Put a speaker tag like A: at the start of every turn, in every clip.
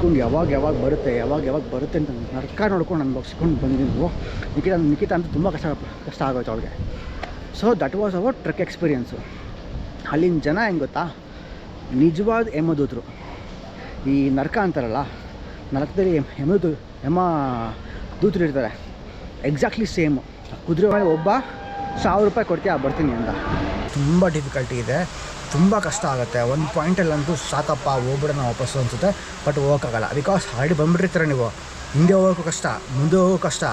A: ಕುತ್ಕೊಂಡು ಯಾವಾಗ ಬರುತ್ತೆ ಅಂತ ನರ್ಕ ನೋಡ್ಕೊಂಡು ಅನ್ಭವಿಸ್ಕೊಂಡು ಬಂದಿದ್ವು. ನಿಖಿತಾ ಅಂತೂ ತುಂಬ ಕಷ್ಟ ಆಗೋಯ್ತು ಅವಳಿಗೆ. So that was our trek experience. ಅಲ್ಲಿನ ಜನ ಹೆಂಗೆ ಗೊತ್ತಾ, ನಿಜವಾದ ಯಮದೂತರು. ಈ ನರ್ಕ ಅಂತಾರಲ್ಲ, ನರಕದಲ್ಲಿ ಯಮ ದೂತರು ಇರ್ತಾರೆ, ಎಕ್ಸಾಕ್ಟ್ಲಿ ಸೇಮು. ಕುದುರೆ ಮೇಲೆ ಒಬ್ಬ 1000 ರೂಪಾಯಿ ಕೊಡ್ತೀಯ ಬರ್ತೀನಿ ಅಂತ. ತುಂಬ ಡಿಫಿಕಲ್ಟಿ ಇದೆ, ತುಂಬ ಕಷ್ಟ ಆಗುತ್ತೆ. ಒಂದು ಪಾಯಿಂಟಲ್ಲಂತೂ ಸಾಕಪ್ಪ ಹೋಗ್ಬಿಡೋಣ ವಾಪಸ್ಸು ಅನಿಸುತ್ತೆ. ಬಟ್ ಹೋಗೋಕ್ಕಾಗಲ್ಲ, ಬಿಕಾಸ್ ಆಲ್ರೆಡಿ ಬಂದುಬಿಟ್ಟಿರ್ತಾರೆ ನೀವು. ಹಿಂದೆ ಹೋಗೋಕ್ಕೂ ಕಷ್ಟ, ಮುಂದೆ ಹೋಗೋಕ್ಕೂ ಕಷ್ಟ.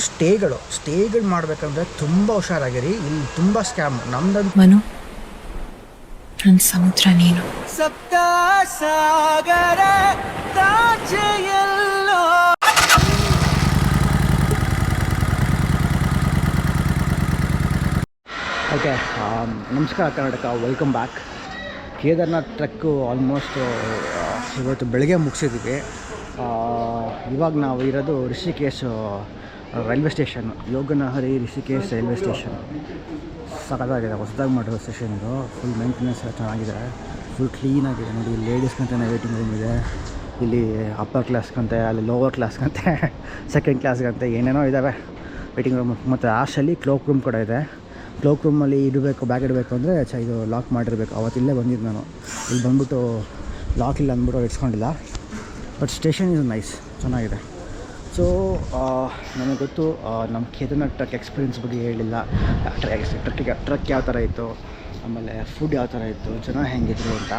A: ಸ್ಟೇಗಳು ಮಾಡಬೇಕಂದ್ರೆ ತುಂಬ ಹುಷಾರಾಗಿರಿ. ಇಲ್ಲಿ ತುಂಬ ಸ್ಕ್ಯಾಮ್. ನಮ್ದಂತ
B: ಮನು, ನನ್ನ ಸಮುದ್ರ ನೀನು.
C: ಸಪ್ತ ಸಾಗರ ತಾಚೆಯಲ್ಲೋ.
A: ಓಕೆ, ನಮಸ್ಕಾರ Karnataka, welcome back. Kedarnath trek almost ಇವತ್ತು ಬೆಳಗ್ಗೆ ಮುಗಿಸಿದ್ವಿ. ಇವಾಗ ನಾವು ಇರೋದು ರಿಷಿಕೇಶ್ ರೈಲ್ವೆ ಸ್ಟೇಷನ್, ಯೋಗನಹರಿ ರಿಷಿಕೇಶ್ ರೈಲ್ವೆ ಸ್ಟೇಷನ್. ಸಖತ್ತಾಗಿದೆ, ಹೊಸದಾಗಿ ಮಾಡಿರೋ ಸ್ಟೇಷನ್ ಇದು. ಫುಲ್ ಮೇಂಟೆನೆನ್ಸ್ ಚೆನ್ನಾಗಿದೆ, ಫುಲ್ ಕ್ಲೀನಾಗಿದೆ. ನೋಡಿ, ಲೇಡೀಸ್ಗಂತಲೇ ವೇಟಿಂಗ್ ರೂಮ್ ಇದೆ. ಇಲ್ಲಿ ಅಪ್ಪರ್ ಕ್ಲಾಸ್ಗಂತೆ, ಅಲ್ಲಿ ಲೋವರ್ ಕ್ಲಾಸ್ಗಂತೆ, ಸೆಕೆಂಡ್ ಕ್ಲಾಸ್ಗಂತೆ ಏನೇನೋ ಇದ್ದಾವೆ ವೇಟಿಂಗ್ ರೂಮ್. ಮತ್ತು ಆಶಲ್ಲಿ ಕ್ಲೋಕ್ ರೂಮ್ ಕೂಡ ಇದೆ. ಕ್ಲೋಕ್ ರೂಮಲ್ಲಿ ಬ್ಯಾಗ್ ಇಡಬೇಕು ಅಂದರೆ ಇದು ಲಾಕ್ ಮಾಡಿರಬೇಕು. ಅವತ್ತಿಲ್ಲೇ ಬಂದಿದ್ದು ನಾನು. ಇಲ್ಲಿ ಬಂದ್ಬಿಟ್ಟು ಲಾಕ್ ಇಲ್ಲ ಅಂದ್ಬಿಟ್ಟು ಇಟ್ಸ್ಕೊಂಡಿಲ್ಲ. ಬಟ್ ಸ್ಟೇಷನ್ ಇಸ್ ನೈಸ್, ಚೆನ್ನಾಗಿದೆ. ಸೊ ನನಗೆ ಗೊತ್ತು, ನಮ್ಮ ಕೇದಾರ್ನಾಥ್ ಟ್ರಕ್ ಎಕ್ಸ್ಪೀರಿಯೆನ್ಸ್ ಬಗ್ಗೆ ಹೇಳಿಲ್ಲ. ಟ್ರಕ್ ಯಾವ ಥರ ಇತ್ತು, ಆಮೇಲೆ ಫುಡ್ ಯಾವ ಥರ ಇತ್ತು, ಜನ ಹೆಂಗಿದ್ರು ಅಂತ.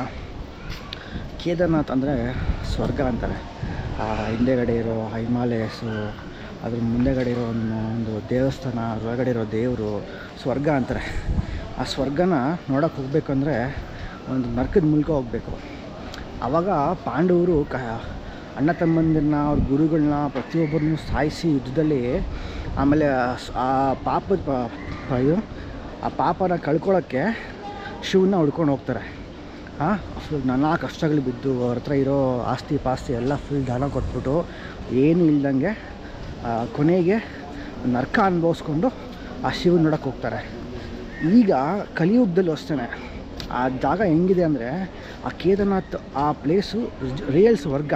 A: ಕೇದಾರ್ನಾಥ್ ಅಂದರೆ ಸ್ವರ್ಗ ಅಂತಾರೆ. ಹಿಂದೆಗಡೆ ಇರೋ ಹಿಮಾಲಯಸ್ಸು, ಅದ್ರ ಮುಂದೆಗಡೆ ಇರೋ ಒಂದು ದೇವಸ್ಥಾನ, ಹೊರಗಡೆ ಇರೋ ದೇವರು ಸ್ವರ್ಗ ಅಂತಾರೆ. ಆ ಸ್ವರ್ಗನ ನೋಡೋಕೆ ಹೋಗ್ಬೇಕಂದ್ರೆ ಒಂದು ನರ್ಕದ ಮೂಲಕ ಹೋಗಬೇಕು. ಆವಾಗ ಪಾಂಡವರು ಅಣ್ಣ ತಮ್ಮಂದಿರನ್ನ, ಅವ್ರ ಗುರುಗಳನ್ನ ಪ್ರತಿಯೊಬ್ಬರನ್ನೂ ಸಾಯಿಸಿ ಯುದ್ಧದಲ್ಲಿ, ಆಮೇಲೆ ಆ ಪಾಪನ ಕಳ್ಕೊಳ್ಳೋಕ್ಕೆ ಶಿವನ್ನ ಹುಡ್ಕೊಂಡು ಹೋಗ್ತಾರೆ. ಫುಲ್ ನಾನಾ ಕಷ್ಟಗಳು ಬಿದ್ದು ಅವ್ರ ಹತ್ರ ಇರೋ ಆಸ್ತಿ ಪಾಸ್ತಿ ಎಲ್ಲ ಫುಲ್ ದಾನ ಕೊಟ್ಬಿಟ್ಟು ಏನೂ ಇಲ್ದಂಗೆ ಕೊನೆಗೆ ನರ್ಕ ಅನುಭವಿಸ್ಕೊಂಡು ಆ ಶಿವನ ನೋಡೋಕ್ಕೆ ಹೋಗ್ತಾರೆ. ಈಗ ಕಲಿಯುಗದಲ್ಲೂ ಅಷ್ಟೇ ಆ ಜಾಗ ಹೆಂಗಿದೆ ಅಂದರೆ, ಆ ಕೇದಾರ್ನಾಥ್ ಆ ಪ್ಲೇಸು ರಿಯಲ್ ಸ್ವರ್ಗ.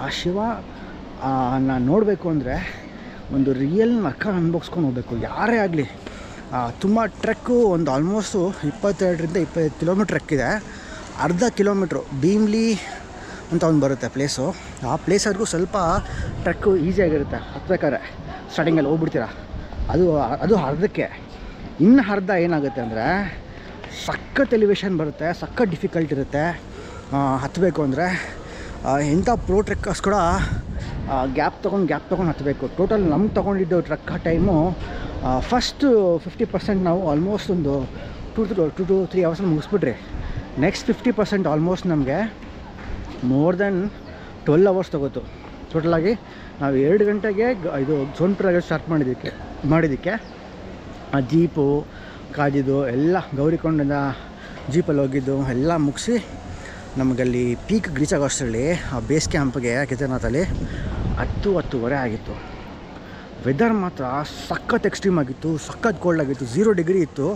A: ಆ ಶಿವ ನಾನು ನೋಡಬೇಕು ಅಂದರೆ ಒಂದು ರಿಯಲ್ ನರ್ಕ ಅನುಭವಿಸ್ಕೊಂಡು ಹೋಗ್ಬೇಕು, ಯಾರೇ ಆಗಲಿ. ತುಂಬ ಟ್ರೆಕ್ಕು, ಒಂದು ಆಲ್ಮೋಸ್ಟು 22-25 ಕಿಲೋಮೀಟ್ರ್ ಟ್ರೆಕ್ ಇದೆ. ಅರ್ಧ ಕಿಲೋಮೀಟ್ರು ಭೀಮ್ಲಿ ಅಂತ ಒಂದು ಬರುತ್ತೆ ಪ್ಲೇಸು. ಆ ಪ್ಲೇಸವ್ರಿಗೂ ಸ್ವಲ್ಪ ಟ್ರೆಕ್ಕು ಈಸಿಯಾಗಿರುತ್ತೆ. ಹತ್ಬೇಕಾದ್ರೆ ಸ್ಟಾರ್ಟಿಂಗಲ್ಲಿ ಹೋಗ್ಬಿಡ್ತೀರ, ಅದು ಅರ್ಧಕ್ಕೆ. ಇನ್ನು ಅರ್ಧ ಏನಾಗುತ್ತೆ ಅಂದರೆ ಸಖತ್ ಎಲಿವೇಶನ್ ಬರುತ್ತೆ, ಸಖತ್ ಡಿಫಿಕಲ್ಟ್ ಇರುತ್ತೆ ಹತ್ತಬೇಕು ಅಂದರೆ. ಎಂಥ ಪ್ರೋ ಟ್ರೆಕ್ಕರ್ಸ್ ಕೂಡ ಗ್ಯಾಪ್ ತೊಗೊಂಡು ಹತ್ತಬೇಕು. ಟೋಟಲ್ ನಮ್ಗೆ ತೊಗೊಂಡಿದ್ದು ಟ್ರೆಕ್ ಟೈಮು ಫಸ್ಟು 50% ನಾವು ಆಲ್ಮೋಸ್ಟ್ ಒಂದು 2 to 3 ಅವರ್ಸ್ ಮುಗಿಸ್ಬಿಟ್ರಿ. ನೆಕ್ಸ್ಟ್ 50% ಆಲ್ಮೋಸ್ಟ್ ನಮಗೆ ಮೋರ್ ದೆನ್ 12 ಅವರ್ಸ್ ತೊಗೋತು. ಟೋಟಲಾಗಿ ನಾವು 2 ಗಂಟೆಗೆ ಇದು ಸೋನ್ಪುರಾಗ ಸ್ಟಾರ್ಟ್ ಮಾಡಿದ್ದಕ್ಕೆ ಆ ಜೀಪು ಕಾದಿದ್ದು ಎಲ್ಲ ಗೌರಿಕೊಂಡದ ಜೀಪಲ್ಲಿ ಹೋಗಿದ್ದು ಎಲ್ಲ ಮುಗಿಸಿ ನಮಗಲ್ಲಿ ಪೀಕ್ ರೀಚ್ ಆಗೋಷ್ಟರಲ್ಲಿ ಆ ಬೇಸ್ ಕ್ಯಾಂಪ್ಗೆ ಕೇದಾರ್ನಾಥಲ್ಲಿ 10-10:30 ಆಗಿತ್ತು. ವೆದರ್ ಮಾತ್ರ ಸಖತ್ ಎಕ್ಸ್ಟ್ರೀಮ್ ಆಗಿತ್ತು, ಸಖತ್ ಕೋಲ್ಡ್ ಆಗಿತ್ತು. 0 ಡಿಗ್ರಿ ಇತ್ತು.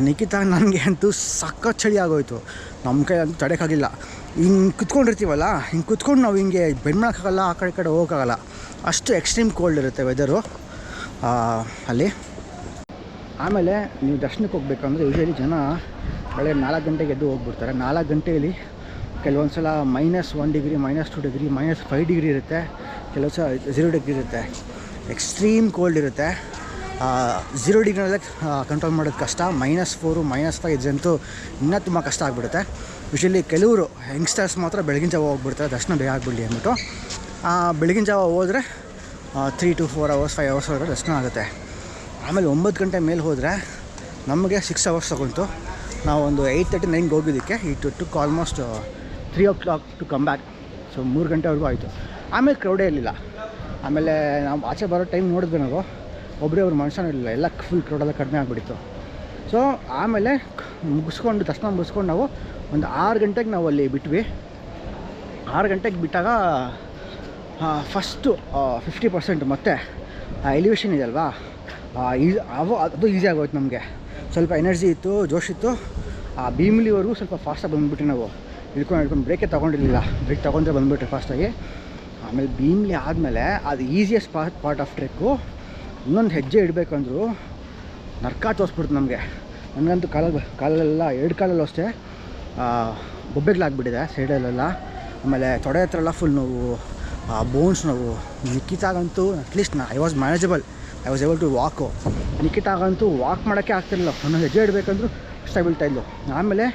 A: ನಿಖಿತಾ ನನಗೆ ಅಂತೂ ಸಖತ್ ಚಳಿ ಆಗೋಯಿತು. ನಮ್ಮ ಕೈ ಅಂತೂ ತಡೆಯೋಕ್ಕಾಗಿಲ್ಲ. ಹಿಂಗೆ ಕುತ್ಕೊಂಡಿರ್ತೀವಲ್ಲ, ಹಿಂಗೆ ಕುತ್ಕೊಂಡು ನಾವು ಹಿಂಗೆ ಬೆಂಡ್ ಮಾಡೋಕ್ಕಾಗಲ್ಲ, ಆ ಕಡೆ ಹೋಗೋಕ್ಕಾಗಲ್ಲ, ಅಷ್ಟು ಎಕ್ಸ್ಟ್ರೀಮ್ ಕೋಲ್ಡ್ ಇರುತ್ತೆ ವೆದರು ಅಲ್ಲಿ. ಆಮೇಲೆ ನೀವು ದರ್ಶನಕ್ಕೆ ಹೋಗ್ಬೇಕಂದ್ರೆ ಯೂಶಲಿ ಜನ ಬೆಳಗ್ಗೆ 4 ಗಂಟೆಗೆ ಎದ್ದು ಹೋಗ್ಬಿಡ್ತಾರೆ. 4 ಗಂಟೆಯಲ್ಲಿ ಕೆಲವೊಂದು ಸಲ -1 ಡಿಗ್ರಿ, -2 ಡಿಗ್ರಿ, -5 ಡಿಗ್ರಿ ಇರುತ್ತೆ. ಕೆಲವು ಸಲ 0 ಡಿಗ್ರಿ ಇರುತ್ತೆ. ಎಕ್ಸ್ಟ್ರೀಮ್ ಕೋಲ್ಡ್ ಇರುತ್ತೆ. 0 ಡಿಗ್ರಿನಲ್ಲೇ ಕಂಟ್ರೋಲ್ ಮಾಡೋದು ಕಷ್ಟ. -4, -5 ಅಂತೂ ಇನ್ನೂ ತುಂಬ ಕಷ್ಟ ಆಗಿಬಿಡುತ್ತೆ. ಯೂಶಲಿ ಕೆಲವರು ಯಂಗ್ಸ್ಟರ್ಸ್ ಮಾತ್ರ ಬೆಳಗಿನ ಜಾವ ಹೋಗ್ಬಿಡ್ತಾರೆ, ದರ್ಶನ ಬೇಗ ಆಗಿಬಿಡಲಿ ಅಂದ್ಬಿಟ್ಟು. ಬೆಳಗಿನ ಜಾವ ಹೋದರೆ 3 to 4 hours 5 hours ಒಳಗಡೆ ದರ್ಶನ ಆಗುತ್ತೆ. ಆಮೇಲೆ 9 ಗಂಟೆ ಮೇಲೆ ಹೋದರೆ ನಮಗೆ 6 hours ತಗೊಂತು. ನಾವು ಒಂದು 8:30-9 ಹೋಗಿದ್ದಕ್ಕೆ took almost 3 o'clock to come back. So 3 ಗಂಟೆವರೆಗೂ ಆಯಿತು. ಆಮೇಲೆ ಕ್ರೌಡೇ ಇರಲಿಲ್ಲ. ಆಮೇಲೆ ನಾವು ಆಚೆ ಬರೋ ಟೈಮ್ ನೋಡಿದ್ವಿ, ನಾವು ಒಬ್ಬರು ಮನುಷ್ಯನೂ ಇರಲಿಲ್ಲ, ಎಲ್ಲ ಫುಲ್ ಕ್ರೌಡೆಲ್ಲ ಕಡಿಮೆ ಆಗಿಬಿಟ್ಟಿತ್ತು. ಸೊ ಆಮೇಲೆ ದರ್ಶನ ಮುಗಿಸ್ಕೊಂಡು ನಾವು ಒಂದು 6 ಗಂಟೆಗೆ ನಾವು ಅಲ್ಲಿ ಬಿಟ್ವಿ. 6 ಗಂಟೆಗೆ ಬಿಟ್ಟಾಗ ಫಸ್ಟು 50% ಮತ್ತೆ ಎಲಿವೇಶನ್ ಇದೆ ಅಲ್ವಾ, ಅದು ಈಸಿ ಆಗೋಯ್ತು ನಮಗೆ. ಸ್ವಲ್ಪ ಎನರ್ಜಿ ಇತ್ತು, ಜೋಶ್ ಇತ್ತು. ಭೀಮಿಲಿವರೆಗೂ ಸ್ವಲ್ಪ ಫಾಸ್ಟಾಗಿ ಬಂದುಬಿಟ್ವಿ ನಾವು. ಹಿಡ್ಕೊಂಡು ಬ್ರೇಕೇ ತೊಗೊಂಡಿರಲಿಲ್ಲ. ಬ್ರೇಕ್ ತೊಗೊಂಡ್ರೆ ಬಂದುಬಿಟ್ರೆ ಫಾಸ್ಟಾಗಿ. ಆಮೇಲೆ ಭೀಮ್ಲಿ ಆದಮೇಲೆ ಅದು ಈಸಿಯೆಸ್ಟ್ ಪಾರ್ಟ್ ಆಫ್ ಟ್ರೆಕ್ಕು. ಇನ್ನೊಂದು ಹೆಜ್ಜೆ ಇಡಬೇಕಂದ್ರೂ ನರ್ಕ ತೋರಿಸ್ಬಿಡ್ತು ನಮಗೆ. ನನಗಂತೂ ಕಾಲಲ್ಲೆಲ್ಲ 2 ಕಾಲಲ್ಲೂ ಅಷ್ಟೇ ಬೊಬ್ಬೆಗಳಾಗ್ಬಿಟ್ಟಿದೆ ಸೈಡಲ್ಲೆಲ್ಲ. ಆಮೇಲೆ ತೊಡೆ ಹತ್ರ ಎಲ್ಲ ಫುಲ್ ನೋವು, ಬೋನ್ಸ್ ನೋವು. ನಿಖಿತಾಗಂತೂ at least I was manageable, I was able to walk. ನಿಖಿತಾಗಂತೂ ವಾಕ್ ಮಾಡೋಕ್ಕೆ ಆಗ್ತಿರಲಿಲ್ಲ, ಒಂದೊಂದು ಹೆಜ್ಜೆ ಇಡಬೇಕಂದ್ರೂ ಇಷ್ಟ ಬೀಳ್ತಾಯಿದ್ಲು. ಆಮೇಲೆ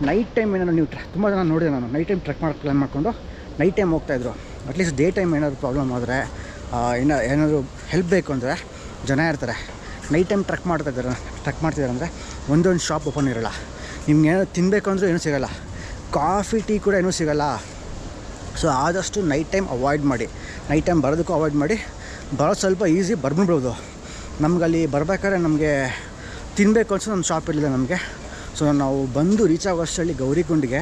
A: ನೈಟ್ ಟೈಮ್ ಏನಾದ್ರು ನೀವು ತುಂಬ ಜನ ನೋಡಿದೆ ನಾನು, ನೈಟ್ ಟೈಮ್ ಟ್ರೆಕ್ ಮಾಡೋಕ್ಕೆ ಪ್ಲ್ಯಾನ್ ಮಾಡಿಕೊಂಡು ನೈಟ್ ಟೈಮ್ ಹೋಗ್ತಾಯಿದ್ರು. ಅಟ್ಲೀಸ್ಟ್ ಡೇ ಟೈಮ್ ಏನಾದರೂ ಪ್ರಾಬ್ಲಮ್ ಆದರೆ ಏನಾದರೂ ಹೆಲ್ಪ್ ಬೇಕು ಅಂದರೆ ಜನ ಇರ್ತಾರೆ. ನೈಟ್ ಟೈಮ್ ಟ್ರೆಕ್ ಮಾಡ್ತಿದ್ದಾರೆ ಅಂದರೆ ಒಂದೊಂದು ಶಾಪ್ ಓಪನ್ ಇರೋಲ್ಲ. ನಿಮ್ಗೆ ಏನೋ ತಿನ್ನಬೇಕು ಅಂದರೂ ಏನೂ ಸಿಗೋಲ್ಲ, ಕಾಫಿ ಟೀ ಕೂಡ ಏನೂ ಸಿಗೋಲ್ಲ. ಸೊ ಆದಷ್ಟು ನೈಟ್ ಟೈಮ್ ಅವಾಯ್ಡ್ ಮಾಡಿ, ನೈಟ್ ಟೈಮ್ ಬರೋದಕ್ಕೂ ಅವಾಯ್ಡ್ ಮಾಡಿ. ಬರೋದು ಸ್ವಲ್ಪ ಈಸಿ, ಬರ್ಬಿಡ್ಬೋದು. ನಮಗಲ್ಲಿ ಬರ್ಬೇಕಾದ್ರೆ ನಮಗೆ ತಿನ್ನಬೇಕು ಅನ್ಸೋ ಒಂದು ಶಾಪ್ ಇರಲಿಲ್ಲ ನಮಗೆ. ಸೊ ನಾವು ಬಂದು ರೀಚ್ ಆಗೋಷ್ಟರಲ್ಲಿ ಗೌರಿಕುಂಡಿಗೆ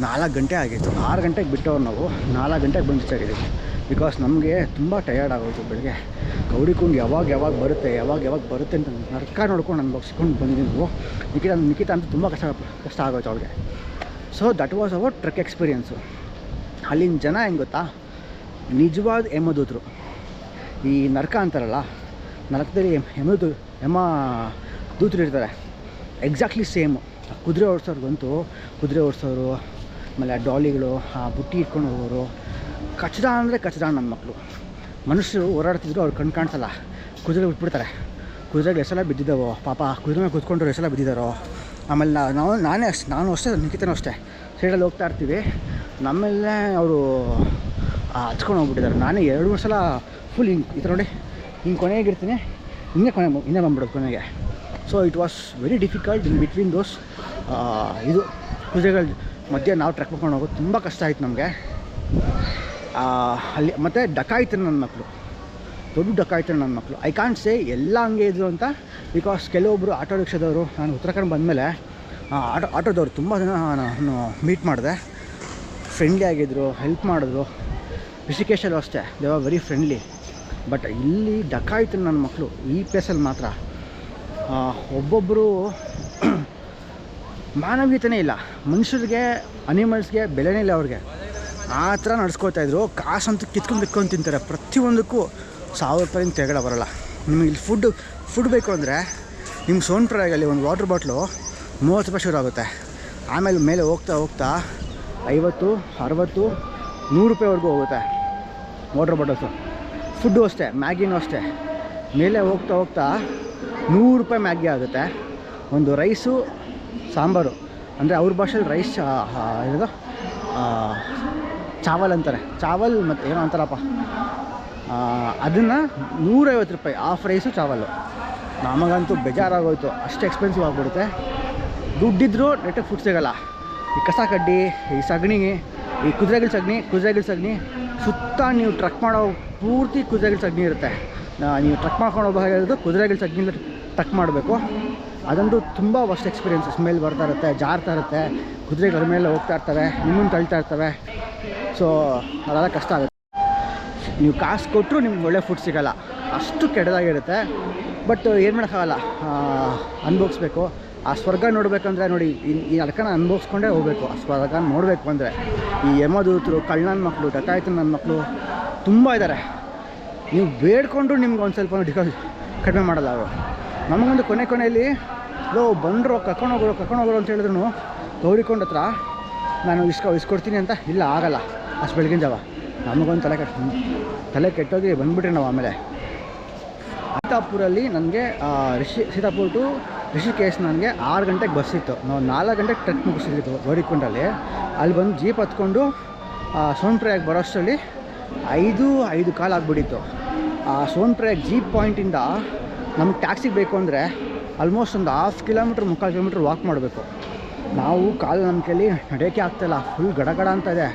A: 4 ಗಂಟೆ ಆಗಿತ್ತು. 6 ಗಂಟೆಗೆ ಬಿಟ್ಟವ್ರು ನಾವು, 4 ಗಂಟೆಗೆ ಬಂದು ರೀಚ್ ಆಗಿದ್ದೀವಿ. ಬಿಕಾಸ್ ನಮಗೆ ತುಂಬ ಟಯರ್ಡ್ ಆಗೋಯ್ತು ಬೆಳಗ್ಗೆ. ಗೌರಿಕುಂಡ್ ಯಾವಾಗ ಬರುತ್ತೆ ಅಂತ ನರ್ಕ ನೋಡ್ಕೊಂಡು ಅನ್ಭವಿಸ್ಕೊಂಡು ಬಂದಿದ್ದೀವಿ ನಾವು. ನಿಖಿತಾ ಅಂತೂ ತುಂಬ ಕಷ್ಟ ಆಗೋಯ್ತು ಅವ್ಳಿಗೆ. So that was our trek experience. ಅಲ್ಲಿನ ಜನ ಹೆಂಗೆ ಗೊತ್ತಾ, ನಿಜವಾದ ಯಮದೂತರು. ಈ ನರ್ಕ ಅಂತಾರಲ್ಲ, ನರಕದಲ್ಲಿ ಯಮ ದೂತರು ಇರ್ತಾರೆ, ಎಕ್ಸಾಕ್ಟ್ಲಿ ಸೇಮು. ಕುದುರೆ ಓಡಿಸೋರ್ಗಂತೂ ಕುದುರೆ ಓಡಿಸೋರು, ಆಮೇಲೆ ಡಾಲಿಗಳು, ಆ ಬುಟ್ಟಿ ಇಟ್ಕೊಂಡು ಹೋಗೋರು, ಕಚಡ ಅಂದರೆ ಕಚಡ. ನನ್ನ ಮಕ್ಕಳು ಮನುಷ್ಯರು ಓಡಾಡ್ತಿದ್ರು, ಅವ್ರು ಕಣ್ಣು ಕಾಣಿಸಲ್ಲ, ಕುದುರೆ ಬಿಟ್ಬಿಡ್ತಾರೆ. ಕುದುರೆಗೆ ಎಷ್ಟೆಲ್ಲ ಬಿದ್ದಿದ್ದಾವೋ ಪಾಪ, ಕುದುರೆ ಮೇಲೆ ಕೂತ್ಕೊಂಡ್ರು ಎಷ್ಟೆಲ್ಲ ಬಿದ್ದಿದ್ದಾರೋ. ಆಮೇಲೆ ನಾನು ಅಷ್ಟೇ, ನಿಖಿತನೂ ಅಷ್ಟೇ, ಸೈಡಲ್ಲಿ ಹೋಗ್ತಾ ಇರ್ತೀವಿ, ನಮ್ಮೆಲ್ಲೇ ಅವರು ಹಚ್ಕೊಂಡು ಹೋಗ್ಬಿಟ್ಟಿದ್ದಾರೆ. ನಾನೇ 2-3 ಸಲ ಫುಲ್ ಈ ಥರ ನೋಡಿ ಹಿಂಗೆ ಕೊನೆಗಿರ್ತೀನಿ, ಹಿಂದೆ ಬಂದ್ಬಿಡೋದು ಕೊನೆಗೆ. So it was very difficult in between ದೋಸ್ ಇದು ಕುದುರೆಗಳ ಮಧ್ಯೆ ನಾವು ಟ್ರೆಕ್ ಮಾಡ್ಕೊಂಡು ಹೋಗೋದು ತುಂಬ ಕಷ್ಟ ಆಯಿತು ನಮಗೆ ಅಲ್ಲಿ. ಮತ್ತು ಡಕಾಯ್ತಾರೆ ನನ್ನ ಮಕ್ಕಳು, ದೊಡ್ಡ ಡಕಾಯ್ತಾರೆ ನನ್ನ ಮಕ್ಕಳು. ಐ ಕಾಂಟ್ ಸೇ ಎಲ್ಲ ಹಂಗೆ ಇದ್ರು ಅಂತ, ಬಿಕಾಸ್ ಕೆಲವೊಬ್ಬರು ಆಟೋ ರಿಕ್ಷಾದವರು, ನಾನು ಉತ್ತರಾಖಂಡ್ ಬಂದಮೇಲೆ ಆಟೋದವ್ರು ತುಂಬ ಜನ ನಾನು ಮೀಟ್ ಮಾಡಿದೆ, ಫ್ರೆಂಡ್ಲಿ ಆಗಿದ್ದರು, ಹೆಲ್ಪ್ ಮಾಡಿದ್ರು. ಋಷಿಕೇಶಲ್ಲೂ ಅಷ್ಟೇ, they are very friendly. But ಇಲ್ಲಿ ಡಕಾಯ್ತಾರೆ ನನ್ನ ಮಕ್ಕಳು ಈ ಪ್ಲೇಸಲ್ಲಿ ಮಾತ್ರ. ಒಬ್ಬೊಬ್ಬರು ಮಾನವೀಯತೆಯೇ ಇಲ್ಲ, ಮನುಷ್ಯರಿಗೆ ಅನಿಮಲ್ಸ್ಗೆ ಬೆಲೆನೇ ಇಲ್ಲ ಅವ್ರಿಗೆ. ಆ ಥರ ನಡೆಸ್ಕೊತಾಯಿದ್ರು. ಕಾಸಂತೂ ಕಿತ್ಕೊಂಡು ತಿಂತಾರೆ. ಪ್ರತಿಯೊಂದಕ್ಕೂ 1000 ರೂಪಾಯಿಂದ ತೆಗಡೆ ಬರೋಲ್ಲ. ನಿಮಗೆ ಇಲ್ಲಿ ಫುಡ್ ಬೇಕು ಅಂದರೆ ನಿಮ್ಗೆ ಸೋನ್ಪ್ರಾಯಲ್ಲಿ ಒಂದು ವಾಟರ್ ಬಾಟ್ಲು 30 ರೂಪಾಯಿ ಶುರು ಆಗುತ್ತೆ. ಆಮೇಲೆ ಮೇಲೆ ಹೋಗ್ತಾ 50, 60, 100 ರೂಪಾಯಿವರೆಗೂ ಹೋಗುತ್ತೆ ವಾಟರ್ ಬಾಟಲ್ಸು. ಫುಡ್ಡು ಅಷ್ಟೇ, ಮ್ಯಾಗಿನೂ ಅಷ್ಟೇ. ಮೇಲೆ ಹೋಗ್ತಾ 100 ರೂಪಾಯಿ ಮ್ಯಾಗಿ ಆಗುತ್ತೆ. ಒಂದು ರೈಸು ಸಾಂಬಾರು, ಅಂದರೆ ಅವ್ರ ಭಾಷೆಯಲ್ಲಿ ರೈಸ್ ಏನದು ಚಾವಲ್ ಅಂತಾರೆ, ಚಾವಲ್ ಮತ್ತು ಏನೋ ಅಂತಾರಪ್ಪ, ಅದನ್ನು 150 ರೂಪಾಯಿ ಹಾಫ್ ರೈಸು ಚಾವಲ್ಲು. ನಮಗಂತೂ ಬೇಜಾರಾಗೋಯ್ತು, ಅಷ್ಟು ಎಕ್ಸ್ಪೆನ್ಸಿವ್ ಆಗಿಬಿಡುತ್ತೆ. ದುಡ್ಡಿದ್ರೂ ನೆಟ್ಟಿಗೆ ಫುಡ್ ಸಿಗೋಲ್ಲ. ಈ ಕಸ ಕಡ್ಡಿ, ಈ ಸಗಣಿ, ಈ ಕುದುರೆಗಳ ಸಗಣಿ ಸುತ್ತ ನೀವು ಟ್ರಕ್ ಮಾಡೋ ಪೂರ್ತಿ ಕುದುರೆಗಳ ಸಗಣಿ ಇರುತ್ತೆ. ನೀವು ಟ್ರಕ್ ಮಾಡ್ಕೊಂಡು ಹೋಗಬೇಕಾಗಿರೋದು ಕುದುರೆಗಳ ಸಗಣಿಯಿಂದ ಟ್ರಕ್ ಮಾಡಬೇಕು. ಅದಂತೂ ತುಂಬ ವರ್ಸ್ಟ್ ಎಕ್ಸ್ಪೀರಿಯೆನ್ಸ್. ಸ್ಮೆಲ್ ಬರ್ತಾ ಇರುತ್ತೆ, ಜಾರ್ತಾ ಇರುತ್ತೆ, ಕುದುರೆಗಳ ಮೇಲೆ ಹೋಗ್ತಾ ಇರ್ತವೆ, ನಿಮ್ಮನ್ನು ತಳ್ತಾ ಇರ್ತವೆ. ಸೊ ಅದೆಲ್ಲ ಕಷ್ಟ ಆಗುತ್ತೆ. ನೀವು ಕಾಸು ಕೊಟ್ಟರು ನಿಮ್ಗೆ ಒಳ್ಳೆ ಫುಡ್ ಸಿಗೋಲ್ಲ, ಅಷ್ಟು ಕೆಟ್ಟದಾಗಿರುತ್ತೆ. ಬಟ್ ಏನು ಮಾಡೋಕ್ಕಾಗಲ್ಲ, ಅನುಭವಿಸ್ಬೇಕು. ಆ ಸ್ವರ್ಗ ನೋಡಬೇಕಂದ್ರೆ ನೋಡಿ, ಈ ನರಕನ ಅನುಭವಿಸ್ಕೊಂಡೇ ಹೋಗಬೇಕು. ಆ ಸ್ವರ್ಗ ನೋಡಬೇಕು ಅಂದರೆ ಈ ಯಮದೂತರು, ಕಳ್ಳನ ಮಕ್ಕಳು, ಡಕಾಯ್ತನ ನನ್ನ ಮಕ್ಕಳು ತುಂಬ ಇದ್ದಾರೆ. ನೀವು ಬೇಡ್ಕೊಂಡ್ರು ನಿಮ್ಗೆ ಒಂದು ಸ್ವಲ್ಪ ಕಡಿಮೆ ಮಾಡಲ್ಲ ಅವರು. ನಮಗೊಂದು ಕೊನೆಯಲ್ಲಿ ಬಂದರು ಕರ್ಕೊಂಡು ಹೋಗೋರು ಅಂತ ಹೇಳಿದ್ರು ಗೌರಿಕೊಂಡ ಹತ್ರ ನಾನು ಇಸ್ಕೊಡ್ತೀನಿ ಅಂತ, ಇಲ್ಲ ಆಗಲ್ಲ ಅಷ್ಟು ಬೆಳಗಿನ ಜಾವ. ನಮಗೊಂದು ತಲೆ ಕೆಟ್ಟೋಗಿ ಬಂದುಬಿಟ್ರಿ ನಾವು. ಆಮೇಲೆ ಸೀತಾಪುರಲ್ಲಿ ನನಗೆ ಸೀತಾಪುರ ಟು ಋಷಿಕೇಶ್ ನನಗೆ 6 ಗಂಟೆಗೆ ಬಸ್ ಇತ್ತು. ನಾವು 4 ಗಂಟೆಗೆ ಟ್ರೆಕ್ ಮುಗಿಸಿದ್ದು ಗೌರಿಕೊಂಡಲ್ಲಿ. ಅಲ್ಲಿ ಬಂದು ಜೀಪ್ ಹತ್ಕೊಂಡು ಸೋನ್ಪ್ರಯಾಗ್ ಬರೋಷ್ಟರಲ್ಲಿ 5 ಕಾಲು ಆಗಿಬಿಟ್ಟಿತ್ತು. ಆ ಸೋನ್ಪ್ರಯಾಗ್ ಜೀಪ್ ಪಾಯಿಂಟಿಂದ ನಮ್ಗೆ ಟ್ಯಾಕ್ಸಿಗೆ ಬೇಕು ಅಂದರೆ ಆಲ್ಮೋಸ್ಟ್ ಒಂದು 1/2 ಕಿಲೋಮೀಟ್ರ್ 3/4 ಕಿಲೋಮೀಟ್ರ್ ವಾಕ್ ಮಾಡಬೇಕು. ನಾವು ಕಾಲು ನಮ್ಮ ಕೈಲಿ ನಡೆಯೋಕ್ಕೆ ಆಗ್ತಾಯಿಲ್ಲ, ಫುಲ್ ಗಡಗಡ ಅಂತ ಇದೆ.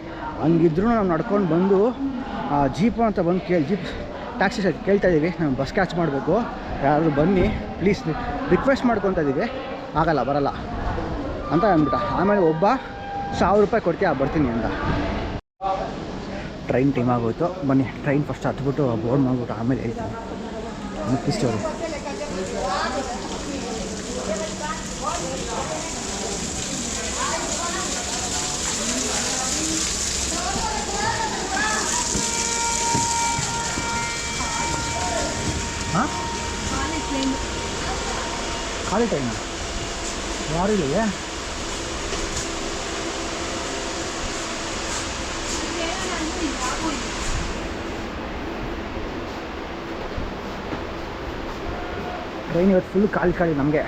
A: ಹಂಗಿದ್ರೂ ನಾವು ನಡ್ಕೊಂಡು ಬಂದು ಜೀಪು ಅಂತ ಬಂದು ಜೀಪ್ ಟ್ಯಾಕ್ಸಿ ಕೇಳ್ತಾ ಇದ್ದೀವಿ, ನಾವು ಬಸ್ ಕ್ಯಾಚ್ ಮಾಡಬೇಕು, ಯಾರಾದರೂ ಬನ್ನಿ ಪ್ಲೀಸ್ ರಿಕ್ವೆಸ್ಟ್ ಮಾಡ್ಕೊತಾ ಇದ್ದೀವಿ, ಆಗಲ್ಲ ಬರಲ್ಲ ಅಂತ ಅಂದ್ಬಿಟ್ಟ. ಆಮೇಲೆ ಒಬ್ಬ 1000 ರೂಪಾಯಿ ಕೊಡ್ತೀಯ ಬರ್ತೀನಿ ಅಂತ. ಟ್ರೈನ್ ಟೈಮ್ ಆಗೋಯ್ತು, ಬನ್ನಿ ಟ್ರೈನ್ ಫಸ್ಟ್ ಹತ್ಬಿಟ್ಟು ಬೋರ್ಡ್ ಮಾಡಿಬಿಟ್ಟು ಆಮೇಲೆ ಹೇಳ್ತೀನಿ ಮುಖ್ಯಸ್ಥರು. ಹಾಂ ಖಾಲಿ ಟೈಮು ಯಾರು ಇಲ್ಲ. ಟ್ರೈನ್ ಇವತ್ತು ಫುಲ್ ಖಾಲಿ ನಮಗೆ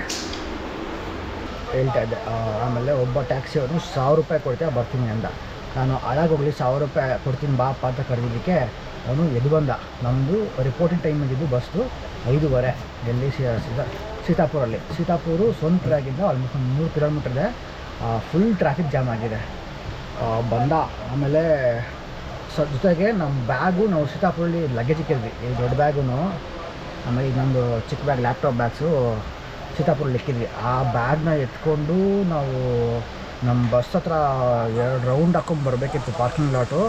A: ಹೇಳ್ತಾ ಇದ್ದೆ. ಆಮೇಲೆ ಒಬ್ಬ ಟ್ಯಾಕ್ಸಿ ಅವನು 1000 ರೂಪಾಯಿ ಕೊಡ್ತೀಯ ಬರ್ತೀನಿ ಅಂದ. ನಾನು ಹಾಳಾಗೋಗ್ಲಿ 1000 ರೂಪಾಯಿ ಕೊಡ್ತೀನಿ ಬಾಪ ಅಂತ ಕರೆದಿದ್ದಕ್ಕೆ ಅವನು ಎದ್ದು ಬಂದ. ನಮ್ಮದು ರಿಪೋರ್ಟಿಂಗ್ ಟೈಮ್ ಇದ್ದಿದ್ದು ಬಸ್ಸು 5:30 ಡೆಲ್ಲಿ ಸೀತಾಪುರಲ್ಲಿ. ಸೀತಾಪುರ ಸೋನ್ಪುರಾಗಿಂದ ಆಲ್ಮೋಸ್ಟ್ 3 ಕಿಲೋಮೀಟರ್ ಇದೆ. ಫುಲ್ ಟ್ರಾಫಿಕ್ ಜಾಮ್ ಆಗಿದೆ. ಬಂದ ಆಮೇಲೆ ಜೊತೆಗೆ ನಮ್ಮ ಬ್ಯಾಗು ನಾವು ಸೀತಾಪುರಲ್ಲಿ ಲಗೇಜ್ ಇಕ್ಕಿದ್ವಿ. ಈ ದೊಡ್ಡ ಬ್ಯಾಗು ಆಮೇಲೆ ಇನ್ನೊಂದು ಚಿಕ್ಕ ಬ್ಯಾಗ್ ಲ್ಯಾಪ್ಟಾಪ್ ಬ್ಯಾಗ್ಸು ಸೀತಾಪುರಲ್ಲಿ ಇಕ್ಕಿದ್ವಿ. ಆ ಬ್ಯಾಗ್ನ ಎತ್ಕೊಂಡು ನಾವು ನಮ್ಮ ಬಸ್ ಹತ್ರ 2 ರೌಂಡ್ ಹಾಕೊಂಡು ಬರಬೇಕಿತ್ತು ಪಾರ್ಕಿಂಗ್ ಲಾಟು.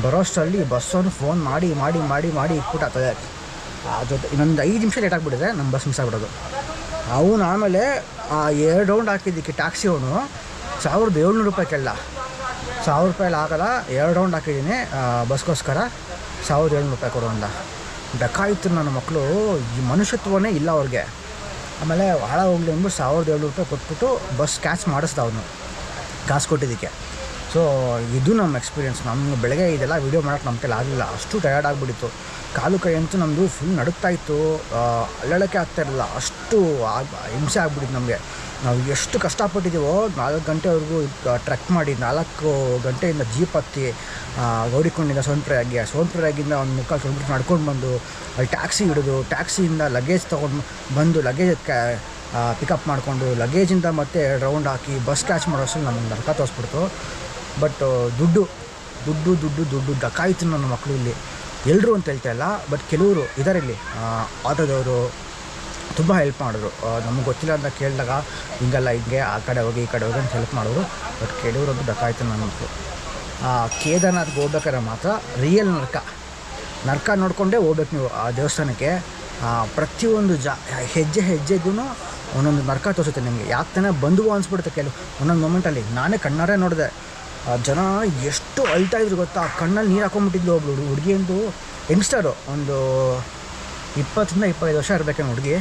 A: ಬರೋಷ್ಟರಲ್ಲಿ ಬಸ್ಸನ್ನು ಫೋನ್ ಮಾಡಿ ಇಟ್ಬಿಟ್ಟಾಗ್ತದೆ. ಜೊತೆ ಇನ್ನೊಂದು 5 ನಿಮಿಷ ಲೇಟ್ ಆಗಿಬಿಟ್ಟಿದೆ, ನಮ್ಮ ಬಸ್ ಮಿಸ್ ಆಗಿಬಿಡೋದು. ಅವನು ಆಮೇಲೆ 2 ರೌಂಡ್ ಹಾಕಿದ್ದಕ್ಕೆ ಟ್ಯಾಕ್ಸಿ ಅವನು 1700 ರೂಪಾಯಿ ಕೇಳಲ್ಲ. 1000 ರೂಪಾಯಲ್ಲಿ ಆಗಲ್ಲ, 2 ರೌಂಡ್ ಹಾಕಿದ್ದೀನಿ ಬಸ್ಗೋಸ್ಕರ 1700 ರೂಪಾಯಿ ಕೊಡು ಅಂದ. ಬೇಕಾಯಿತು ನನ್ನ ಮಕ್ಕಳು, ಈ ಮನುಷ್ಯತ್ವನೇ ಇಲ್ಲ ಅವ್ರಿಗೆ. ಆಮೇಲೆ ಭಾಳ ಹೋಗ್ಲಿ ಅಂದ್ಬಿಟ್ಟು 1700 ರೂಪಾಯಿ ಕೊಟ್ಬಿಟ್ಟು ಬಸ್ ಕ್ಯಾಚ್ ಮಾಡಿಸ್ದ ಅವನು ಕಾಸು ಕೊಟ್ಟಿದ್ದಕ್ಕೆ. ಸೊ ಇದು ನಮ್ಮ ಎಕ್ಸ್ಪೀರಿಯೆನ್ಸ್. ನಮ್ಗೆ ಬೆಳಗ್ಗೆ ಇದೆಲ್ಲ ವೀಡಿಯೋ ಮಾಡೋಕ್ಕೆ ನಮ್ಮ ಕೈಲಿ ಆಗಲಿಲ್ಲ, ಅಷ್ಟು ಟಯರ್ಡ್ ಆಗಿಬಿಟ್ಟಿತ್ತು. ಕಾಲು ಕೈ ಅಂತೂ ನಮ್ಮದು ಫುಲ್ ನಡುಕ್ತಾಯಿತ್ತು, ಅಲ್ಲಾಡೋಕ್ಕೆ ಆಗ್ತಾಯಿರಲಿಲ್ಲ, ಅಷ್ಟು ಹಿಂಸೆ ಆಗ್ಬಿಟ್ಟಿತ್ತು ನಮಗೆ. ನಾವು ಎಷ್ಟು ಕಷ್ಟಪಟ್ಟಿದ್ದೀವೋ 4 ಗಂಟೆವರೆಗೂ ಟ್ರೆಕ್ ಮಾಡಿ 4 ಗಂಟೆಯಿಂದ ಜೀಪ್ ಹತ್ತಿ ಗೌರಿಕೊಂಡಿಂದ ಸೋನ್ಪುರಾಗಿಂದ ಒಂದು 3 ಕಿಲೋಮೀಟರ್ ನಡ್ಕೊಂಡು ಬಂದು ಅಲ್ಲಿ ಟ್ಯಾಕ್ಸಿ ಹಿಡಿದು ಟ್ಯಾಕ್ಸಿಯಿಂದ ಲಗೇಜ್ ತೊಗೊಂಡು ಬಂದು ಲಗೇಜ್ ಪಿಕಪ್ ಮಾಡಿಕೊಂಡು ಲಗೇಜಿಂದ ಮತ್ತೆ 2 ರೌಂಡ್ ಹಾಕಿ ಬಸ್ ಕ್ಯಾಚ್ ಮಾಡೋಷ್ಟು ನಮಗೆ ನರಕ ತೋರಿಸ್ಬಿಡ್ತು. ಬಟ್ ದುಡ್ಡು ದಕ್ಕಾಯಿತು ನನ್ನ ಮಕ್ಕಳು. ಇಲ್ಲಿ ಎಲ್ಲರೂ ಅಂತ ಹೇಳ್ತಾ ಇಲ್ಲ, ಬಟ್ ಕೆಲವರು ಇದ್ದಾರೆ ಇಲ್ಲಿ ಆಟೋದವರು ತುಂಬ ಹೆಲ್ಪ್ ಮಾಡಿದ್ರು. ನಮಗೆ ಗೊತ್ತಿಲ್ಲ ಅಂತ ಕೇಳಿದಾಗ ಹಿಂಗೆ ಆ ಕಡೆ ಹೋಗಿ ಈ ಕಡೆ ಹೋಗಿ ಅಂತ ಹೆಲ್ಪ್ ಮಾಡಿದ್ರು. ಬಟ್ ಕೆಲವರಂತೂ ದಕ್ಕಾಯಿತು ನನ್ನ ಮಕ್ಕಳು. ಕೇದಾರ್ನಾಥ್ಗೆ ಹೋಗ್ಬೇಕಾದ್ರೆ ಮಾತ್ರ ರಿಯಲ್ ನರ್ಕ ನೋಡಿಕೊಂಡೇ ಹೋಗ್ಬೇಕು ನೀವು ಆ ದೇವಸ್ಥಾನಕ್ಕೆ. ಪ್ರತಿಯೊಂದು ಹೆಜ್ಜೆಗೂ ಒಂದೊಂದು ನರ್ಕ ತೋರಿಸುತ್ತೆ ನಿಮಗೆ. ಯಾಕೆ ತಾನೇ ಬಂದುವು ಅನಿಸ್ಬಿಡುತ್ತೆ ಕೆಲವು ಒಂದೊಂದು ಮೊಮೆಂಟಲ್ಲಿ. ನಾನೇ ಕಣ್ಣಾರೆ ನೋಡಿದೆ, ಜನ ಎಷ್ಟು ಅಳ್ತಾಯಿದ್ರು ಗೊತ್ತಾ. ಕಣ್ಣಲ್ಲಿ ನೀರು ಹಾಕೊಂಡ್ಬಿಟ್ಟಿದ್ಲು ಒಬ್ಳು ಹುಡುಗಿ ಅಂತೂ, ಯಂಗ್ಸ್ಟರು, ಒಂದು 20 25 ವರ್ಷ ಇರಬೇಕೇನು ಹುಡುಗಿ.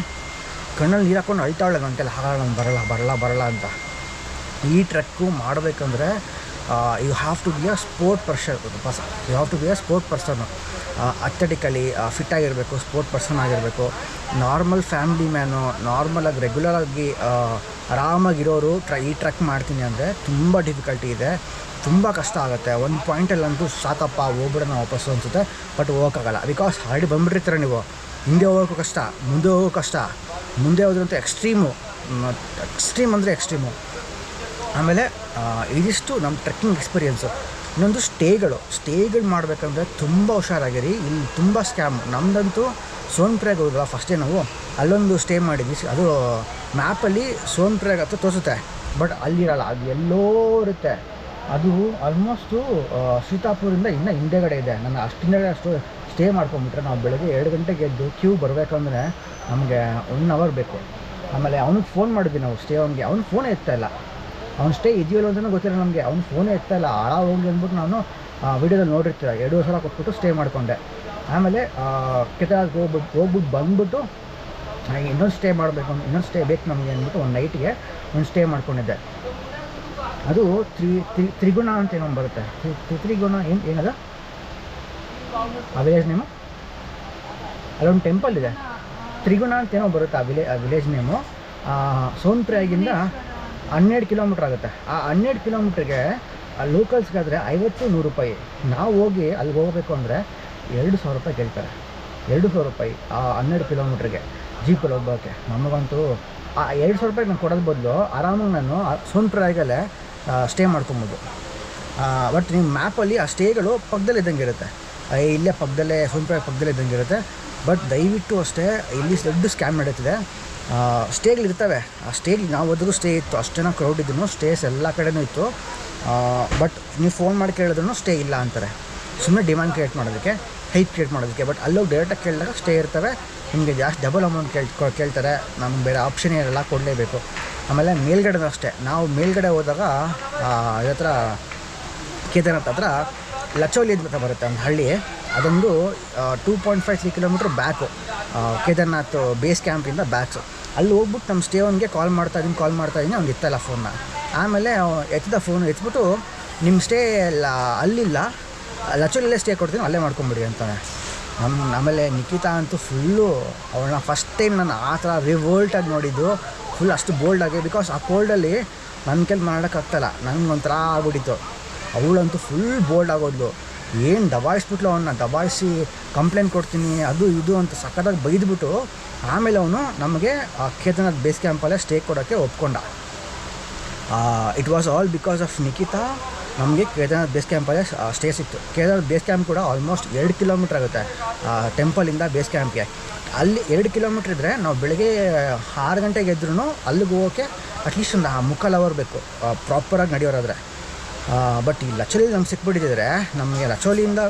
A: ಕಣ್ಣಲ್ಲಿ ನೀರು ಹಾಕೊಂಡು ಅಳ್ತಾಳೆ ಅಂತೆಲ್ಲ, ಹಾಗೆ ಬರಲ್ಲ ಅಂತ. ಈ ಟ್ರೆಕ್ಕು ಮಾಡಬೇಕಂದ್ರೆ you have to be a sport person. Athletically ಫಿಟ್ಟಾಗಿರಬೇಕು, ಸ್ಪೋರ್ಟ್ ಪರ್ಸನ್ ಆಗಿರಬೇಕು. ನಾರ್ಮಲ್ ಫ್ಯಾಮಿಲಿ ಮ್ಯಾನು, ನಾರ್ಮಲಾಗಿ ರೆಗ್ಯುಲರಾಗಿ ಆರಾಮಾಗಿರೋರು ಈ ಟ್ರೆಕ್ ಮಾಡ್ತೀನಿ ಅಂದರೆ ತುಂಬ ಡಿಫಿಕಲ್ಟಿ ಇದೆ, ತುಂಬ ಕಷ್ಟ ಆಗುತ್ತೆ. ಒಂದು ಪಾಯಿಂಟಲ್ಲಂತೂ ಸಾಕಪ್ಪ ಹೋಗ್ಬಿಡೋಣ ವಾಪಸ್ಸು ಅನಿಸುತ್ತೆ. ಬಟ್ ಹೋಗೋಕ್ಕಾಗಲ್ಲ, ಬಿಕಾಸ್ ಆಲ್ರೆಡಿ ಬಂದುಬಿಟ್ಟಿರ್ತಾರೆ ನೀವು. ಹಿಂದೆ ಹೋಗೋಕ್ಕೂ ಕಷ್ಟ, ಮುಂದೆ ಹೋಗೋಕ್ಕೂ ಕಷ್ಟ. ಮುಂದೆ ಹೋದ್ರಂತೂ ಎಕ್ಸ್ಟ್ರೀಮ್ ಅಂದರೆ ಎಕ್ಸ್ಟ್ರೀಮು. ಆಮೇಲೆ ಇದಿಷ್ಟು ನಮ್ಮ ಟ್ರೆಕ್ಕಿಂಗ್ ಎಕ್ಸ್ಪೀರಿಯೆನ್ಸು. ಇನ್ನೊಂದು ಸ್ಟೇಗಳು ಮಾಡಬೇಕಂದ್ರೆ ತುಂಬ ಹುಷಾರಾಗಿರಿ. ಇಲ್ಲಿ ತುಂಬ ಸ್ಕ್ಯಾಮ್. ನಮ್ಮದಂತೂ ಸೋನ್ಪುರಾಗೆ ಹೋಗೋಲ್ಲ ಫಸ್ಟೇ ನಾವು, ಅಲ್ಲೊಂದು ಸ್ಟೇ ಮಾಡಿದ್ವಿ. ಅದು ಮ್ಯಾಪಲ್ಲಿ ಸೋನ್ಪುರಾಗೆ ಹತ್ರ ತೋರಿಸುತ್ತೆ, ಬಟ್ ಅಲ್ಲಿರಲ್ಲ, ಅದು ಎಲ್ಲೋ ಇರುತ್ತೆ. ಅದು ಆಲ್ಮೋಸ್ಟು ಸೀತಾಪುರಿಂದ ಇನ್ನೂ ಹಿಂದೆಗಡೆ ಇದೆ. ನಾನು ಅಷ್ಟು ಸ್ಟೇ ಮಾಡ್ಕೊಂಬಿಟ್ರೆ ನಾವು ಬೆಳಗ್ಗೆ 2 ಗಂಟೆಗೆ ಎದ್ದು ಕ್ಯೂ ಬರಬೇಕಂದ್ರೆ ನಮಗೆ 1 ಅವರ್ ಬೇಕು. ಆಮೇಲೆ ಅವ್ನಿಗೆ ಫೋನ್ ಮಾಡಿದ್ವಿ ನಾವು ಸ್ಟೇ ಅವ್ನಿಗೆ, ಅವ್ನು ಫೋನೇ ಎತ್ತಾಯಿಲ್ಲ. ಅವ್ನು ಸ್ಟೇ ಇದೆಯಲ್ಲ ಅಂತಲೂ ಗೊತ್ತಿಲ್ಲ ನಮಗೆ, ಅವ್ನು ಫೋನೇ ಎತ್ತಾಯಿಲ್ಲ. ಹೋಗಿ ಅಂದ್ಬಿಟ್ಟು ನಾನು ವೀಡಿಯೋದಲ್ಲಿ ನೋಡಿರ್ತೀರ 2 ಸಲ ಕೊಟ್ಬಿಟ್ಟು ಸ್ಟೇ ಮಾಡಿಕೊಂಡೆ. ಆಮೇಲೆ ಕೇದಾರ್ಗೆ ಹೋಗ್ಬಿಟ್ಟು ಬಂದ್ಬಿಟ್ಟು ಇನ್ನೊಂದು ಸ್ಟೇ ಮಾಡಬೇಕು, ಇನ್ನೊಂದು ಸ್ಟೇ ಬೇಕು ನಮಗೆ ಅಂದ್ಬಿಟ್ಟು ಒಂದು ನೈಟಿಗೆ ಒಂದು ಸ್ಟೇ ಮಾಡ್ಕೊಂಡಿದ್ದೆ. ಅದು ತ್ರಿಗುಣ ಅಂತ ಏನೋ ಬರುತ್ತೆ. ತ್ರಿಗುಣ ಏನದು ಆ ವಿಲೇಜ್ ನೇಮು? ಅಲ್ಲೊಂದು ಟೆಂಪಲ್ ಇದೆ, ತ್ರಿಗುಣ ಅಂತ ಏನೋ ಬರುತ್ತೆ ಆ ವಿಲೇಜ್ ನೇಮು. ಸೋನ್ಪುರಾಗಿಂದ 12 ಕಿಲೋಮೀಟ್ರ್ ಆಗುತ್ತೆ. ಆ 12 ಕಿಲೋಮೀಟ್ರಿಗೆ ಲೋಕಲ್ಸ್ಗಾದರೆ 50-100 ರೂಪಾಯಿ. ನಾವು ಹೋಗಿ ಅಲ್ಲಿಗೆ ಹೋಗಬೇಕು ಅಂದರೆ 2,000 ರೂಪಾಯಿ ಕೇಳ್ತಾರೆ. 2,000 ರೂಪಾಯಿ ಆ 12 ಕಿಲೋಮೀಟ್ರಿಗೆ ಜೀಪಲ್ಲಿ ಹೋಗೋಕ್ಕೆ. ನಮಗಂತೂ ಆ 2,000 ರೂಪಾಯಿ ನಾನು ಕೊಡೋದು ಬದಲು ಆರಾಮಾಗಿ ನಾನು ಸೋನ್ಪುರಾಗಲ್ಲೇ ಸ್ಟೇ ಮಾಡ್ಕೊಬೋದು. ಬಟ್ ನಿಮ್ಮ ಮ್ಯಾಪಲ್ಲಿ ಆ ಸ್ಟೇಗಳು ಪಕ್ಕದಲ್ಲೇ ಇದ್ದಂಗೆ ಇರುತ್ತೆ, ಇಲ್ಲೇ ಪಕ್ಕದಲ್ಲೇ ಸೋನ್ಪುರ ಪಕ್ಕದಲ್ಲೇ ಇದ್ದಂಗೆ ಇರುತ್ತೆ. ಬಟ್ ದಯವಿಟ್ಟು ಅಷ್ಟೇ ಇಲ್ಲಿ ದೊಡ್ಡ ಸ್ಕ್ಯಾಮ್ ನಡೀತಿದೆ. ಸ್ಟೇಗಳಿರ್ತವೆ, ಆ ಸ್ಟೇಗೆ ನಾವು ಹೋದ್ರೂ ಸ್ಟೇ ಇತ್ತು, ಅಷ್ಟೇನೋ ಕ್ರೌಡ್ ಇದ್ದೂ ಸ್ಟೇಸ್ ಎಲ್ಲ ಕಡೆನೂ ಇತ್ತು. ಬಟ್ ನೀವು ಫೋನ್ ಮಾಡಿ ಕೇಳಿದ್ರೂ ಸ್ಟೇ ಇಲ್ಲ ಅಂತಾರೆ, ಸುಮ್ಮನೆ ಡಿಮ್ಯಾಂಡ್ ಕ್ರಿಯೇಟ್ ಮಾಡೋದಕ್ಕೆ, ಹೈಪ್ ಕ್ರಿಯೇಟ್ ಮಾಡೋದಕ್ಕೆ. ಬಟ್ ಅಲ್ಲೋಗಿ ಡೈರೆಕ್ಟಾಗಿ ಕೇಳಿದಾಗ ಸ್ಟೇ ಇರ್ತವೆ, ನಿಮಗೆ ಜಾಸ್ತಿ ಡಬಲ್ ಅಮೌಂಟ್ ಕೇಳ್ತಾರೆ. ನಮ್ಗೆ ಬೇರೆ ಆಪ್ಷನ್ ಇರಲ್ಲ, ಕೊಡಲೇಬೇಕು. ಆಮೇಲೆ ಮೇಲ್ಗಡೆ ಅಷ್ಟೇ, ನಾವು ಮೇಲ್ಗಡೆ ಹೋದಾಗ ಇದ್ರ ಹತ್ರ ಕೇದಾರ್ನಾಥ್ ಹತ್ರ ಲಚೋಲಿ ಅಂತ ಬರುತ್ತೆ ಒಂದು ಹಳ್ಳಿ, ಅದೊಂದು 2.53 ಕಿಲೋಮೀಟ್ರ್ ಬ್ಯಾಕು, ಕೇದಾರ್ನಾಥ್ ಬೇಸ್ ಕ್ಯಾಂಪಿಂದ ಬ್ಯಾಕ್ಸು. ಅಲ್ಲಿ ಹೋಗ್ಬಿಟ್ಟು ನಮ್ಮ ಸ್ಟೇವನ್ಗೆ ಕಾಲ್ ಮಾಡ್ತಾಯಿದ್ದೀನಿ ಅವ್ನು ಎತ್ತಲ್ಲ ಫೋನ್ನ. ಆಮೇಲೆ ಎತ್ತಿದ ಫೋನ್ ಎತ್ಬಿಟ್ಟು ನಿಮ್ಮ ಸ್ಟೇ ಅಲ್ಲಿಲ್ಲ, ಲಚೋಲಿಯಲ್ಲೇ ಸ್ಟೇ ಕೊಡ್ತೀನಿ, ಅಲ್ಲೇ ಮಾಡ್ಕೊಂಬಿಡಿ ಅಂತಾನೆ. ಆಮೇಲೆ ನಿಖಿತಾ ಅಂತೂ ಫುಲ್ಲು, ಅವಳನ್ನ ಫಸ್ಟ್ ಟೈಮ್ ನಾನು ಆ ಥರ ರಿವೋಲ್ಟಾಗಿ ನೋಡಿದ್ದು, ಫುಲ್ ಅಷ್ಟು ಬೋಲ್ಡಾಗಿ. ಬಿಕಾಸ್ ಆ ಕೋಲ್ಡಲ್ಲಿ ನನ್ನ ಕೈಲಿ ಮಾಡೋಕ್ಕಾಗ್ತಾಯಿಲ್ಲ, ನನಗೊಂಥರ ಆಗ್ಬಿಟ್ಟಿತ್ತು. ಅವಳಂತೂ ಫುಲ್ ಬೋಲ್ಡ್ ಆಗೋದ್ಲು, ಏನು ದಬಾಯಿಸ್ಬಿಟ್ಲು ಅವನ್ನ, ದಬಾಯಿಸಿ ಕಂಪ್ಲೇಂಟ್ ಕೊಡ್ತೀನಿ ಅದು ಇದು ಅಂತ ಸಖತ್ತಾಗಿ ಬೈದ್ಬಿಟ್ಟು ಆಮೇಲೆ ಅವನು ನಮಗೆ ಕೇದಾರ್ನಾಥ್ ಬೇಸ್ ಕ್ಯಾಂಪಲ್ಲೇ ಸ್ಟೇ ಕೊಡೋಕ್ಕೆ ಒಪ್ಕೊಂಡ. It was all because of Nikita ನಮಗೆ ಕೇದಾರ್ನಾಥ್ ಬೇಸ್ ಕ್ಯಾಂಪಲ್ಲೇ ಸ್ಟೇ ಸಿಕ್ತು. ಕೇದಾರ್ನಾಥ್ ಬೇಸ್ ಕ್ಯಾಂಪ್ ಕೂಡ ಆಲ್ಮೋಸ್ಟ್ 2 ಕಿಲೋಮೀಟ್ರ್ ಆಗುತ್ತೆ ಟೆಂಪಲಿಂದ ಬೇಸ್ ಕ್ಯಾಂಪ್ಗೆ. ಅಲ್ಲಿ 2 ಕಿಲೋಮೀಟ್ರ್ ಇದ್ದರೆ ನಾವು ಬೆಳಗ್ಗೆ 6 ಗಂಟೆಗೆ ಎದ್ರೂ ಅಲ್ಲಿಗೆ ಹೋಗೋಕ್ಕೆ ಅಟ್ಲೀಸ್ಟ್ ಒಂದು 3/4 ಅವರ್ ಬೇಕು ಪ್ರಾಪರಾಗಿ ನಡೆಯೋರಾದರೆ. ಬಟ್ ಈ ಲಚೋಲಿ ನಮ್ಗೆ ಸಿಕ್ಬಿಟ್ಟಿದ್ರೆ ನಮಗೆ ಲಚೋಲಿಯಿಂದ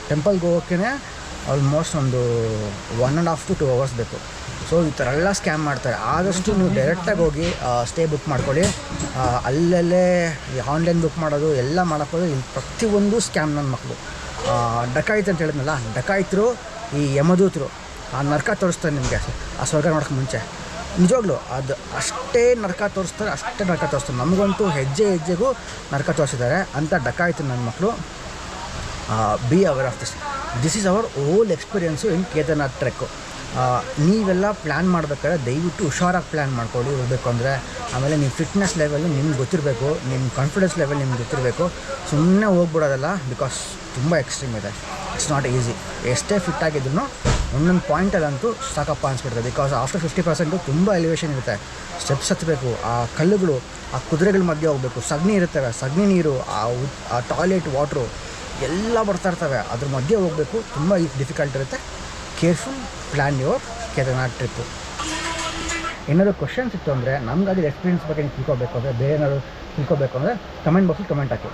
A: ಟೆಂಪಲ್ಗೆ ಹೋಗೋಕ್ಕೇ ಆಲ್ಮೋಸ್ಟ್ ಒಂದು 1.5 to 2 hours ಬೇಕು. ಸೊ ಈ ಥರ ಎಲ್ಲ ಸ್ಕ್ಯಾಮ್ ಮಾಡ್ತಾರೆ. ಆದಷ್ಟು ನೀವು ಡೈರೆಕ್ಟಾಗಿ ಹೋಗಿ ಸ್ಟೇ ಬುಕ್ ಮಾಡ್ಕೊಳ್ಳಿ. ಅಲ್ಲಲ್ಲೇ ಆನ್ಲೈನ್ ಬುಕ್ ಮಾಡೋದು ಎಲ್ಲ ಮಾಡೋಕ್ಕೋದು ಇಲ್ಲಿ ಪ್ರತಿಯೊಂದು ಸ್ಕ್ಯಾಮ್ ನನ್ನ ಮಕ್ಕಳು. ಡಕಾಯಿತ್ ಅಂತ ಹೇಳಿದ್ನಲ್ಲ, ಡಕಾಯಿತರು ಈ ಯಮದೂತರು ಆ ನರಕ ತೋರಿಸ್ತಾರೆ ನಿಮಗೆ ಆ ಸ್ವರ್ಗ ನೋಡೋಕ್ಕೆ ಮುಂಚೆ. ನಿಜವಾಗ್ಲೂ ಅದು ಅಷ್ಟೇ ನರಕ ತೋರಿಸ್ತಾರೆ. ನಮಗಂತೂ ಹೆಜ್ಜೆ ಹೆಜ್ಜೆಗೂ ನರಕ ತೋರಿಸಿದ್ದಾರೆ ಅಂತ ಡಕಾಯಿತು ನನ್ನ ಮಕ್ಕಳು. Be aware of this is our whole experience in Kedarnath trek. ನೀವೆಲ್ಲ ಪ್ಲ್ಯಾನ್ ಮಾಡಬೇಕಾದ್ರೆ ದಯವಿಟ್ಟು ಹುಷಾರಾಗಿ ಪ್ಲ್ಯಾನ್ ಮಾಡ್ಕೊಳ್ಳಿ ಹೋಗಬೇಕು ಅಂದರೆ. ಆಮೇಲೆ ನಿಮ್ಮ ಫಿಟ್ನೆಸ್ ಲೆವೆಲ್ಲು ನಿಮ್ಗೆ ಗೊತ್ತಿರಬೇಕು, ನಿಮ್ಮ ಕಾನ್ಫಿಡೆನ್ಸ್ ಲೆವೆಲ್ ನಿಮ್ಗೆ ಗೊತ್ತಿರಬೇಕು. ಸುಮ್ಮನೆ ಹೋಗ್ಬಿಡೋದಲ್ಲ, ಬಿಕಾಸ್ ತುಂಬ ಎಕ್ಸ್ಟ್ರೀಮ್ ಇದೆ, ಇಟ್ಸ್ ನಾಟ್ ಈಸಿ. ಎಷ್ಟೇ ಫಿಟ್ ಆಗಿದ್ರು ಒಂದೊಂದು ಪಾಯಿಂಟಲ್ಲಂತೂ ಸಾಕಪ್ಪ ಅನಿಸ್ಬಿಡ್ತದೆ. ಬಿಕಾಸ್ ಆಫ್ಟರ್ 50% ತುಂಬ ಎಲಿವೇಷನ್ ಇರುತ್ತೆ, ಸ್ಟೆಪ್ಸ್ ಹತ್ತಬೇಕು, ಆ ಕಲ್ಲುಗಳು ಆ ಕುದುರೆಗಳ ಮಧ್ಯೆ ಹೋಗಬೇಕು, ಸಗಣಿ ಇರ್ತವೆ, ಸಗಣಿ ನೀರು, ಆ ಟಾಯ್ಲೆಟ್ ವಾಟ್ರು ಎಲ್ಲ ಬರ್ತಾ ಇರ್ತವೆ, ಅದ್ರ ಮಧ್ಯೆ ಹೋಗಬೇಕು. ತುಂಬ ಡಿಫಿಕಲ್ಟ್ ಇರುತ್ತೆ. Careful plan your Kedarnath trip. ಏನಾದರೂ ಕ್ವಶನ್ಸ್ ಇತ್ತು ಅಂದರೆ, ನಮ್ಗೆ ಅದ್ರ ಎಕ್ಸ್ಪೀರಿಯನ್ಸ್ ಬಗ್ಗೆ ನೀವು ತಿಳ್ಕೊಬೇಕು ಅಂದರೆ, ಬೇರೆ ಏನಾದರೂ ತಿಳ್ಕೊಬೇಕು ಅಂದರೆ ಕಮೆಂಟ್ ಬಾಕ್ಸಲ್ಲಿ ಕಮೆಂಟ್ ಹಾಕಿ.